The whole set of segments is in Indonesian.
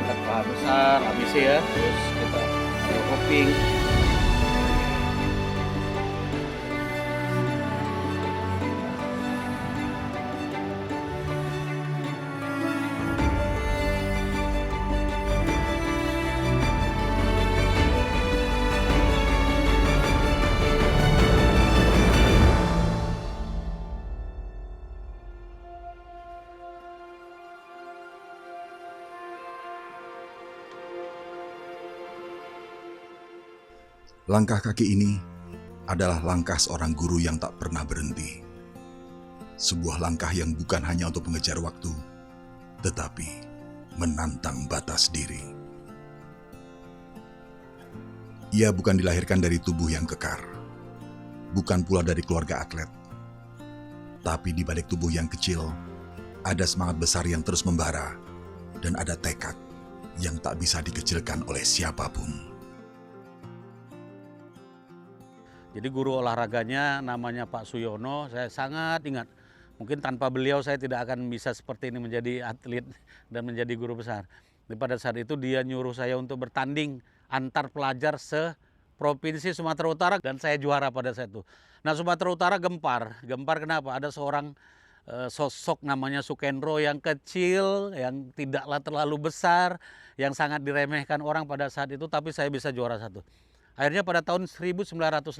angkat paha besar, ABC ya, terus kita ada hopping. Langkah kaki ini adalah langkah seorang guru yang tak pernah berhenti. Sebuah langkah yang bukan hanya untuk mengejar waktu, tetapi menantang batas diri. Ia bukan dilahirkan dari tubuh yang kekar, bukan pula dari keluarga atlet. Tapi di balik tubuh yang kecil, ada semangat besar yang terus membara, dan ada tekad yang tak bisa dikecilkan oleh siapapun. Jadi guru olahraganya namanya Pak Suyono, saya sangat ingat. Mungkin tanpa beliau saya tidak akan bisa seperti ini menjadi atlet dan menjadi guru besar. Jadi pada saat itu dia nyuruh saya untuk bertanding antar pelajar se-provinsi Sumatera Utara dan saya juara pada saat itu. Nah Sumatera Utara gempar. Gempar kenapa? Ada seorang sosok namanya Sukendro yang kecil, yang tidaklah terlalu besar, yang sangat diremehkan orang pada saat itu, tapi saya bisa juara satu. Akhirnya pada tahun 1983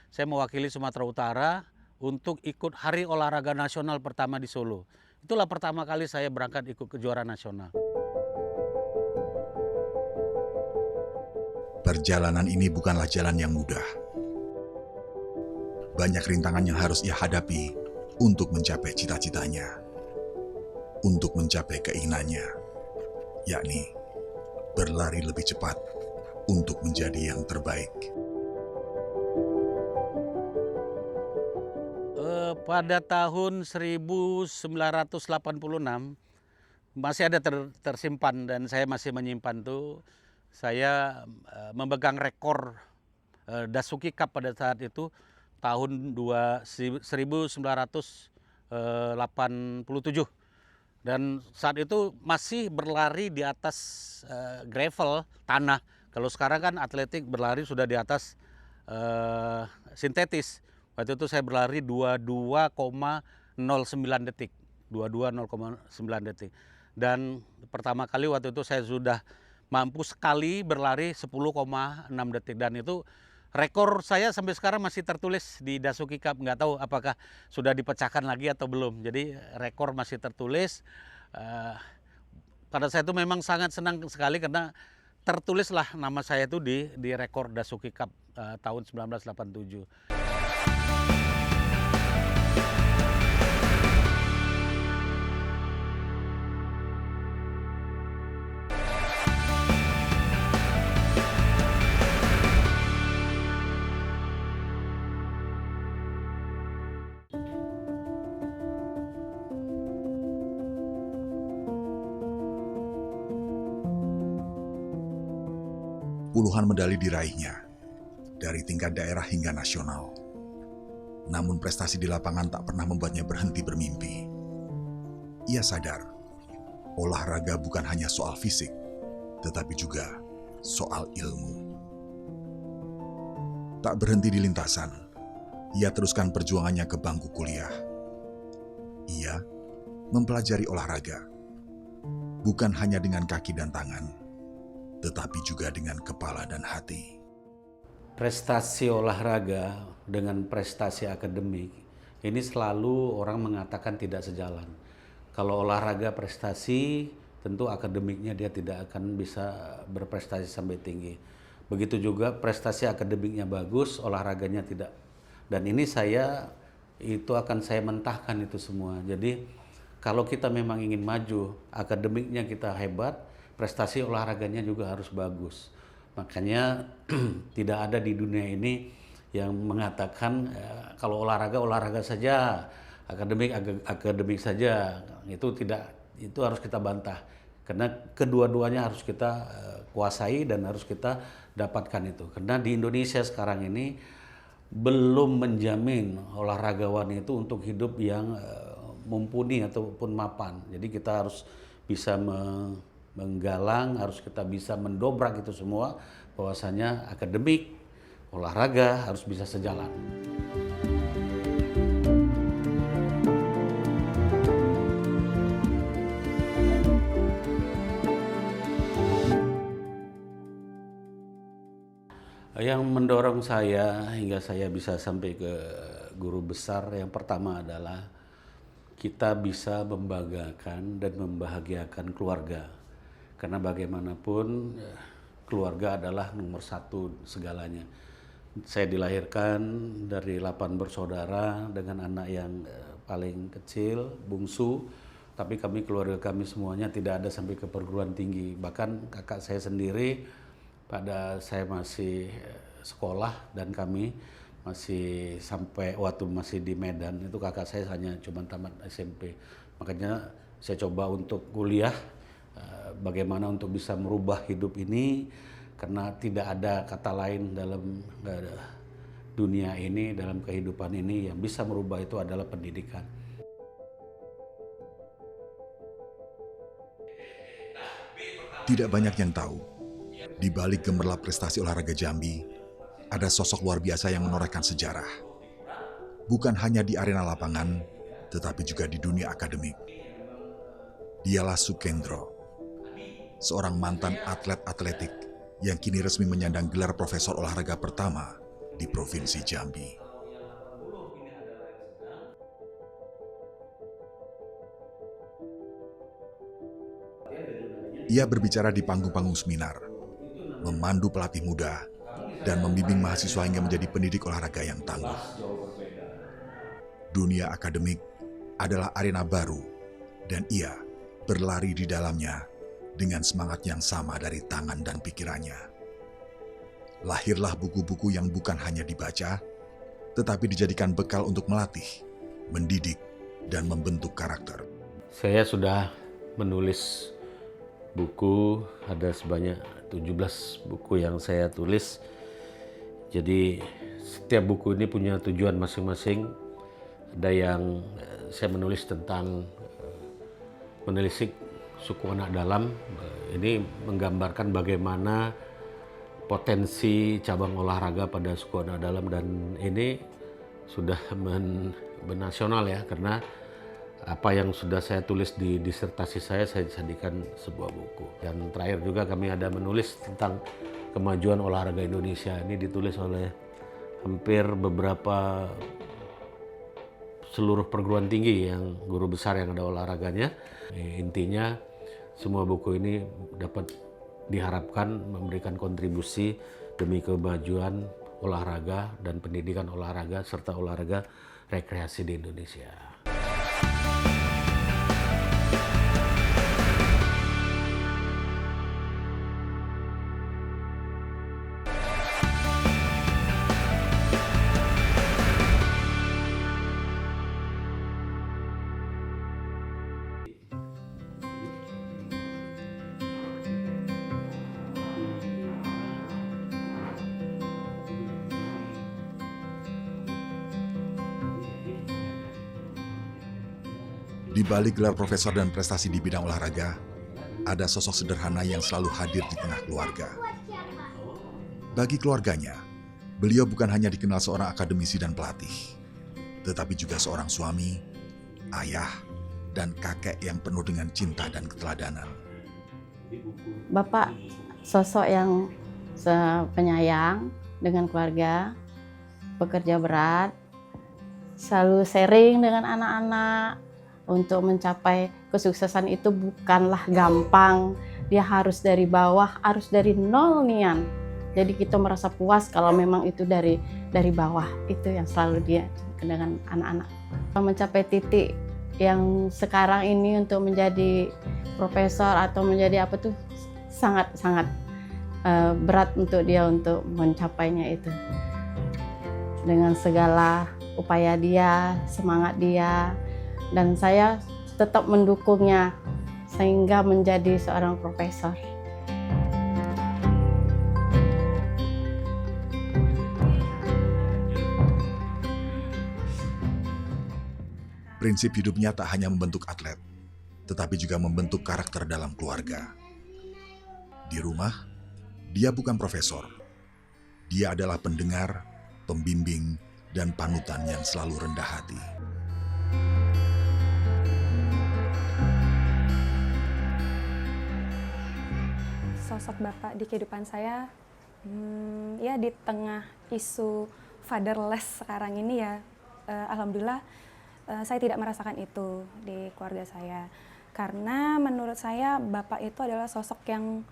saya mewakili Sumatera Utara untuk ikut Hari Olahraga Nasional pertama di Solo. Itulah pertama kali saya berangkat ikut kejuaraan nasional. Perjalanan ini bukanlah jalan yang mudah. Banyak rintangan yang harus ia hadapi untuk mencapai cita-citanya, untuk mencapai keinginannya, yakni berlari lebih cepat untuk menjadi yang terbaik. Pada tahun 1986 masih ada tersimpan dan saya masih menyimpan tuh. Saya memegang rekor Dasuki Cup pada saat itu tahun 1987. Dan saat itu masih berlari di atas gravel, tanah. Kalau sekarang kan atletik berlari sudah di atas sintetis. Waktu itu saya berlari 22,09 detik. 22,09 detik. Dan pertama kali waktu itu saya sudah mampu sekali berlari 10,6 detik. Dan itu rekor saya sampai sekarang masih tertulis di Dasuki Cup. Nggak tahu apakah sudah dipecahkan lagi atau belum. Jadi rekor masih tertulis. Pada saat itu memang sangat senang sekali karena tertulislah nama saya itu di rekor Dasuki Cup tahun 1987. Puluhan medali diraihnya, dari tingkat daerah hingga nasional. Namun prestasi di lapangan tak pernah membuatnya berhenti bermimpi. Ia sadar, olahraga bukan hanya soal fisik, tetapi juga soal ilmu. Tak berhenti di lintasan, ia teruskan perjuangannya ke bangku kuliah. Ia mempelajari olahraga, bukan hanya dengan kaki dan tangan, tetapi juga dengan kepala dan hati. Prestasi olahraga dengan prestasi akademik ini selalu orang mengatakan tidak sejalan. Kalau olahraga prestasi, tentu akademiknya dia tidak akan bisa berprestasi sampai tinggi. Begitu juga prestasi akademiknya bagus, olahraganya tidak. Dan ini itu akan saya mentahkan itu semua. Jadi kalau kita memang ingin maju, akademiknya kita hebat, prestasi olahraganya juga harus bagus. Makanya tidak ada di dunia ini yang mengatakan kalau olahraga saja, akademik saja. Itu harus kita bantah. Karena kedua-duanya harus kita kuasai dan harus kita dapatkan itu. Karena di Indonesia sekarang ini belum menjamin olahragawan itu untuk hidup yang mumpuni ataupun mapan. Jadi kita harus bisa menggalang, harus kita bisa mendobrak itu semua, bahwasanya akademik, olahraga harus bisa sejalan. Yang mendorong saya hingga saya bisa sampai ke guru besar, yang pertama adalah kita bisa membanggakan dan membahagiakan keluarga. Karena bagaimanapun keluarga adalah nomor satu segalanya. Saya dilahirkan dari 8 bersaudara dengan anak yang paling kecil, bungsu. Tapi keluarga kami semuanya tidak ada sampai ke perguruan tinggi. Bahkan kakak saya sendiri pada saya masih sekolah dan kami masih sampai waktu masih di Medan, itu kakak saya hanya cuma tamat SMP. Makanya saya coba untuk kuliah, bagaimana untuk bisa merubah hidup ini, karena tidak ada kata lain dalam dunia ini, dalam kehidupan ini yang bisa merubah itu adalah pendidikan. Tidak banyak yang tahu, di balik gemerlap prestasi olahraga Jambi, ada sosok luar biasa yang menorehkan sejarah. Bukan hanya di arena lapangan, tetapi juga di dunia akademik. Dialah Sukendro, seorang mantan atlet atletik yang kini resmi menyandang gelar profesor olahraga pertama di Provinsi Jambi. Ia berbicara di panggung-panggung seminar, memandu pelatih muda, dan membimbing mahasiswa hingga menjadi pendidik olahraga yang tangguh. Dunia akademik adalah arena baru, dan ia berlari di dalamnya dengan semangat yang sama dari tangan dan pikirannya. Lahirlah buku-buku yang bukan hanya dibaca, tetapi dijadikan bekal untuk melatih, mendidik, dan membentuk karakter. Saya sudah menulis buku, ada sebanyak 17 buku yang saya tulis. Jadi setiap buku ini punya tujuan masing-masing. Ada yang saya menulis tentang menelisik suku anak dalam. Ini menggambarkan bagaimana potensi cabang olahraga pada suku anak dalam, dan ini sudah menasional ya, karena apa yang sudah saya tulis di disertasi saya jadikan sebuah buku. Dan terakhir juga kami ada menulis tentang kemajuan olahraga Indonesia. Ini ditulis oleh hampir beberapa seluruh perguruan tinggi yang guru besar yang ada olahraganya. Intinya semua buku ini dapat diharapkan memberikan kontribusi demi kemajuan olahraga dan pendidikan olahraga serta olahraga rekreasi di Indonesia. Di balik gelar profesor dan prestasi di bidang olahraga, ada sosok sederhana yang selalu hadir di tengah keluarga. Bagi keluarganya, beliau bukan hanya dikenal seorang akademisi dan pelatih, tetapi juga seorang suami, ayah, dan kakek yang penuh dengan cinta dan keteladanan. Bapak sosok yang penyayang dengan keluarga, bekerja berat, selalu sharing dengan anak-anak. Untuk mencapai kesuksesan itu bukanlah gampang. Dia harus dari bawah, harus dari nol nian. Jadi kita merasa puas kalau memang itu dari bawah. Itu yang selalu dia dengan anak-anak. Mencapai titik yang sekarang ini untuk menjadi profesor atau menjadi apa tuh sangat-sangat berat untuk dia untuk mencapainya itu. Dengan segala upaya dia, semangat dia, dan saya tetap mendukungnya sehingga menjadi seorang profesor. Prinsip hidupnya tak hanya membentuk atlet, tetapi juga membentuk karakter dalam keluarga. Di rumah, dia bukan profesor. Dia adalah pendengar, pembimbing, dan panutan yang selalu rendah hati. Sosok Bapak di kehidupan saya, ya di tengah isu fatherless sekarang ini ya, alhamdulillah saya tidak merasakan itu di keluarga saya. Karena menurut saya Bapak itu adalah sosok yang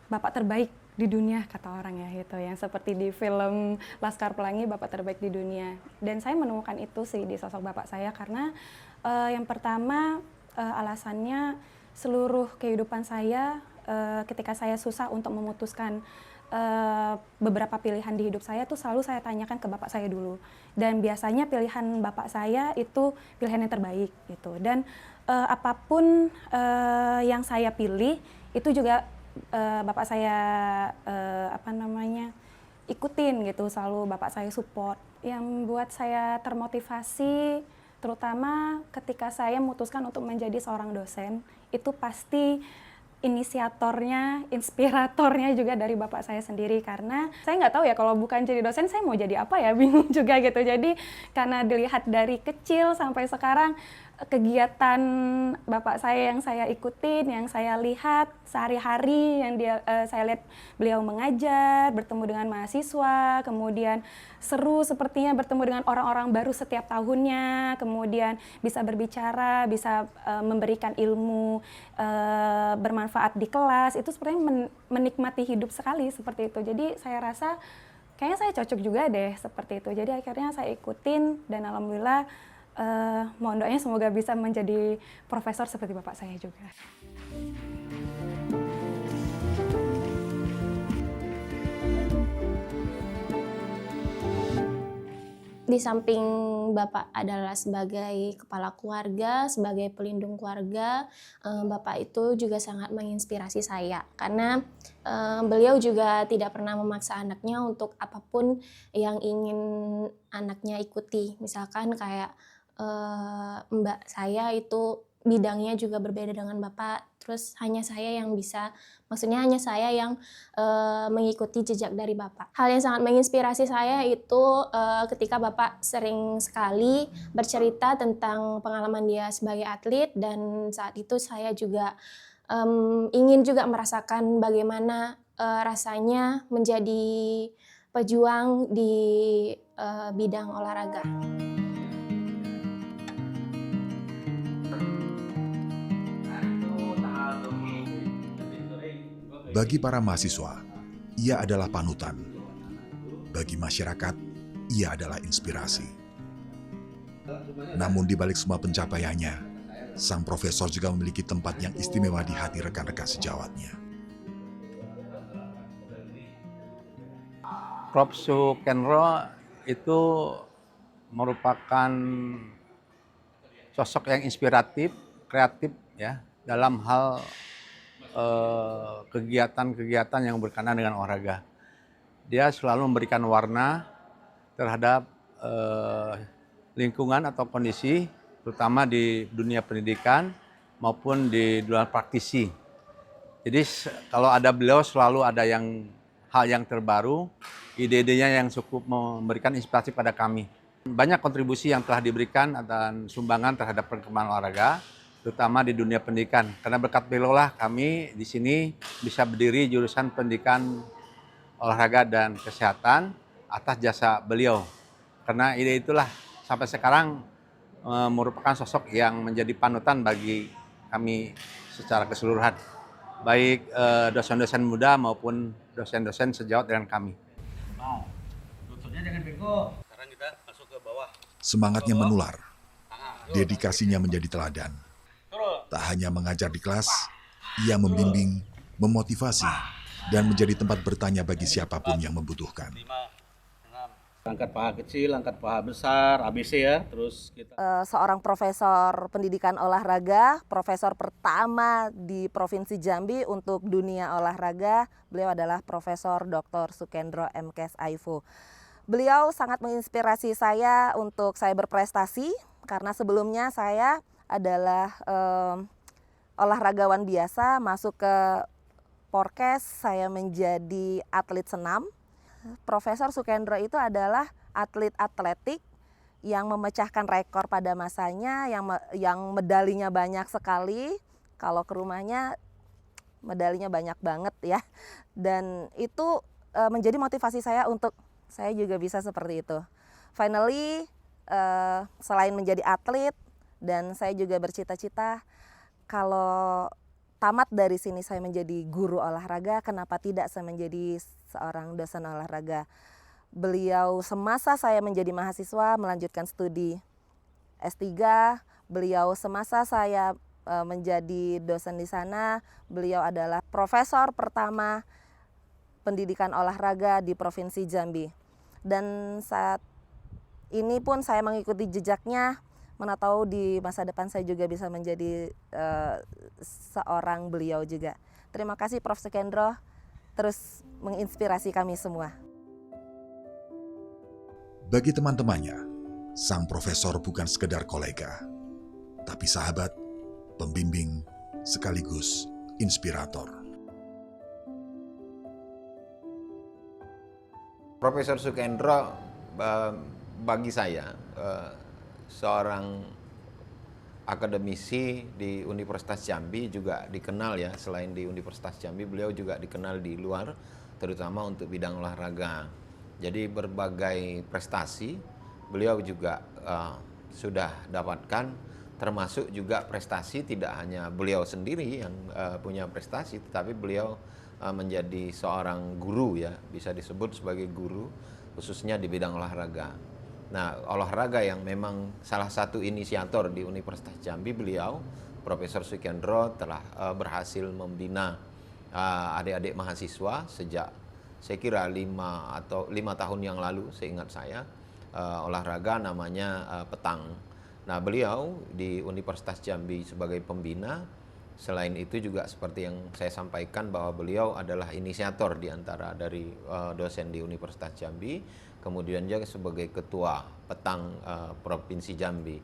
Bapak terbaik di dunia, kata orang ya gitu, yang seperti di film Laskar Pelangi, Bapak terbaik di dunia. Dan saya menemukan itu sih di sosok Bapak saya karena yang pertama alasannya seluruh kehidupan saya ketika saya susah untuk memutuskan beberapa pilihan di hidup saya tuh selalu saya tanyakan ke bapak saya dulu, dan biasanya pilihan bapak saya itu pilihan yang terbaik gitu. Dan apapun yang saya pilih itu juga bapak saya ikutin gitu, selalu bapak saya support. Yang buat saya termotivasi terutama ketika saya memutuskan untuk menjadi seorang dosen, itu pasti inisiatornya, inspiratornya juga dari bapak saya sendiri. Karena saya nggak tahu ya, kalau bukan jadi dosen saya mau jadi apa ya, bingung juga gitu. Jadi karena dilihat dari kecil sampai sekarang, kegiatan bapak saya yang saya ikutin, yang saya lihat sehari-hari, yang saya lihat beliau mengajar, bertemu dengan mahasiswa, kemudian seru sepertinya bertemu dengan orang-orang baru setiap tahunnya, kemudian bisa berbicara, bisa memberikan ilmu bermanfaat di kelas, itu sepertinya menikmati hidup sekali seperti itu. Jadi saya rasa kayaknya saya cocok juga deh seperti itu. Jadi akhirnya saya ikutin dan alhamdulillah mohon doanya semoga bisa menjadi profesor seperti bapak saya juga. Di samping Bapak adalah sebagai kepala keluarga, sebagai pelindung keluarga, Bapak itu juga sangat menginspirasi saya. Karena beliau juga tidak pernah memaksa anaknya untuk apapun yang ingin anaknya ikuti. Misalkan kayak mbak saya itu bidangnya juga berbeda dengan Bapak, terus hanya saya yang bisa, maksudnya hanya saya yang mengikuti jejak dari Bapak. Hal yang sangat menginspirasi saya itu ketika Bapak sering sekali bercerita tentang pengalaman dia sebagai atlet, dan saat itu saya juga ingin juga merasakan bagaimana rasanya menjadi pejuang di bidang olahraga. Bagi para mahasiswa, ia adalah panutan. Bagi masyarakat, ia adalah inspirasi. Namun di balik semua pencapaiannya, sang profesor juga memiliki tempat yang istimewa di hati rekan-rekan sejawatnya. Prof. Sukendro itu merupakan sosok yang inspiratif, kreatif ya dalam hal kegiatan-kegiatan yang berkenaan dengan olahraga. Dia selalu memberikan warna terhadap lingkungan atau kondisi, terutama di dunia pendidikan maupun di dunia praktisi. Jadi kalau ada beliau selalu ada hal yang terbaru, ide-idenya yang cukup memberikan inspirasi pada kami. Banyak kontribusi yang telah diberikan dan sumbangan terhadap perkembangan olahraga, terutama di dunia pendidikan. Karena berkat beliau lah kami di sini bisa berdiri jurusan pendidikan olahraga dan kesehatan atas jasa beliau. Karena ide itulah sampai sekarang merupakan sosok yang menjadi panutan bagi kami secara keseluruhan. Baik dosen-dosen muda maupun dosen-dosen sejawat dengan kami. Lututnya jangan bengkok. Sekarang kita masuk ke bawah. Semangatnya menular, dedikasinya menjadi teladan. Tak hanya mengajar di kelas, ia membimbing, memotivasi, dan menjadi tempat bertanya bagi siapapun yang membutuhkan. Angkat paha kecil, angkat paha besar, ABC ya. Terus kita seorang profesor pendidikan olahraga, profesor pertama di Provinsi Jambi untuk dunia olahraga. Beliau adalah Profesor Dr. Sukendro M.Kes Aifu. Beliau sangat menginspirasi saya untuk saya berprestasi, karena sebelumnya saya adalah olahragawan biasa masuk ke Porkes saya menjadi atlet senam. Profesor Sukendro itu adalah atlet atletik yang memecahkan rekor pada masanya, yang medalinya banyak sekali. Kalau ke rumahnya medalinya banyak banget ya. Dan itu menjadi motivasi saya untuk saya juga bisa seperti itu. Finally, selain menjadi atlet, dan saya juga bercita-cita kalau tamat dari sini saya menjadi guru olahraga, kenapa tidak saya menjadi seorang dosen olahraga. Beliau semasa saya menjadi mahasiswa melanjutkan studi S3, beliau semasa saya menjadi dosen di sana, beliau adalah profesor pertama pendidikan olahraga di Provinsi Jambi. Dan saat ini pun saya mengikuti jejaknya, mana tahu di masa depan saya juga bisa menjadi seorang beliau juga. Terima kasih Prof. Sukendro, terus menginspirasi kami semua. Bagi teman-temannya, sang profesor bukan sekedar kolega, tapi sahabat, pembimbing, sekaligus inspirator. Profesor Sukendro bagi saya seorang akademisi di Universitas Jambi, juga dikenal ya, selain di Universitas Jambi beliau juga dikenal di luar, terutama untuk bidang olahraga. Jadi berbagai prestasi beliau juga sudah dapatkan, termasuk juga prestasi tidak hanya beliau sendiri yang punya prestasi, tetapi beliau menjadi seorang guru ya, bisa disebut sebagai guru khususnya di bidang olahraga. Nah, olahraga yang memang salah satu inisiator di Universitas Jambi, beliau Profesor Sukendro telah berhasil membina adik-adik mahasiswa sejak saya kira 5 tahun yang lalu, seingat saya, olahraga namanya petang. Nah, beliau di Universitas Jambi sebagai pembina. Selain itu juga seperti yang saya sampaikan bahwa beliau adalah inisiator di antara dari dosen di Universitas Jambi, kemudian juga sebagai ketua petang Provinsi Jambi.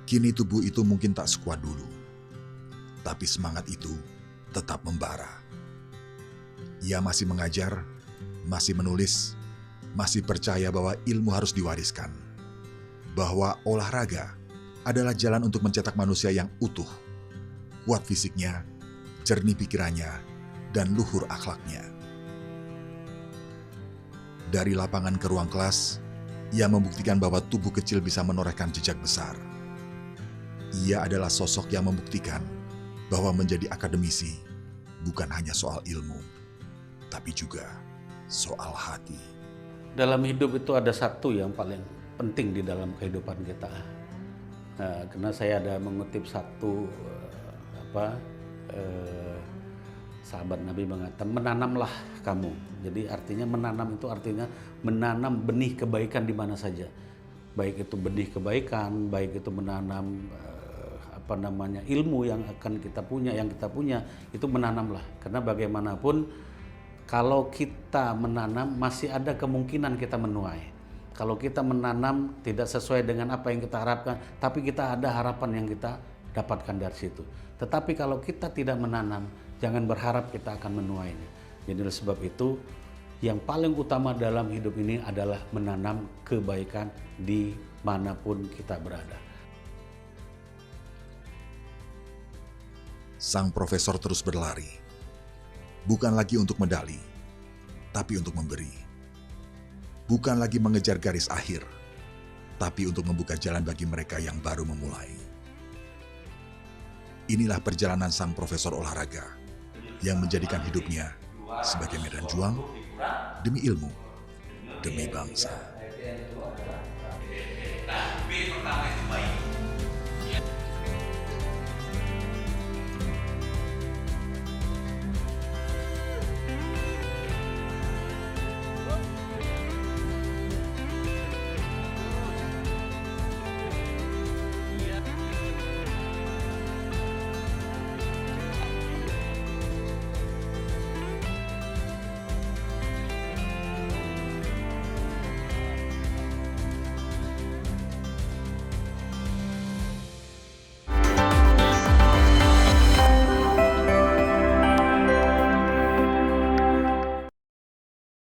Kini tubuh itu mungkin tak sekuat dulu, tapi semangat itu tetap membara. Ia masih mengajar, masih menulis, masih percaya bahwa ilmu harus diwariskan. Bahwa olahraga adalah jalan untuk mencetak manusia yang utuh, kuat fisiknya, jernih pikirannya, dan luhur akhlaknya. Dari lapangan ke ruang kelas, ia membuktikan bahwa tubuh kecil bisa menorehkan jejak besar. Ia adalah sosok yang membuktikan bahwa menjadi akademisi bukan hanya soal ilmu, tapi juga soal hati. Dalam hidup itu ada satu yang paling penting di dalam kehidupan kita. Nah, karena saya ada mengutip satu sahabat Nabi mengatakan, menanamlah kamu. Jadi artinya menanam itu artinya menanam benih kebaikan di mana saja. Baik itu benih kebaikan, baik itu menanam ilmu yang akan kita punya, itu menanamlah. Karena bagaimanapun kalau kita menanam masih ada kemungkinan kita menuai. Kalau kita menanam tidak sesuai dengan apa yang kita harapkan, tapi kita ada harapan yang kita dapatkan dari situ. Tetapi kalau kita tidak menanam, jangan berharap kita akan menuainya. Jadi oleh sebab itu, yang paling utama dalam hidup ini adalah menanam kebaikan di manapun kita berada. Sang profesor terus berlari, bukan lagi untuk medali, tapi untuk memberi. Bukan lagi mengejar garis akhir, tapi untuk membuka jalan bagi mereka yang baru memulai. Inilah perjalanan sang profesor olahraga yang menjadikan hidupnya sebagai medan juang demi ilmu, demi bangsa.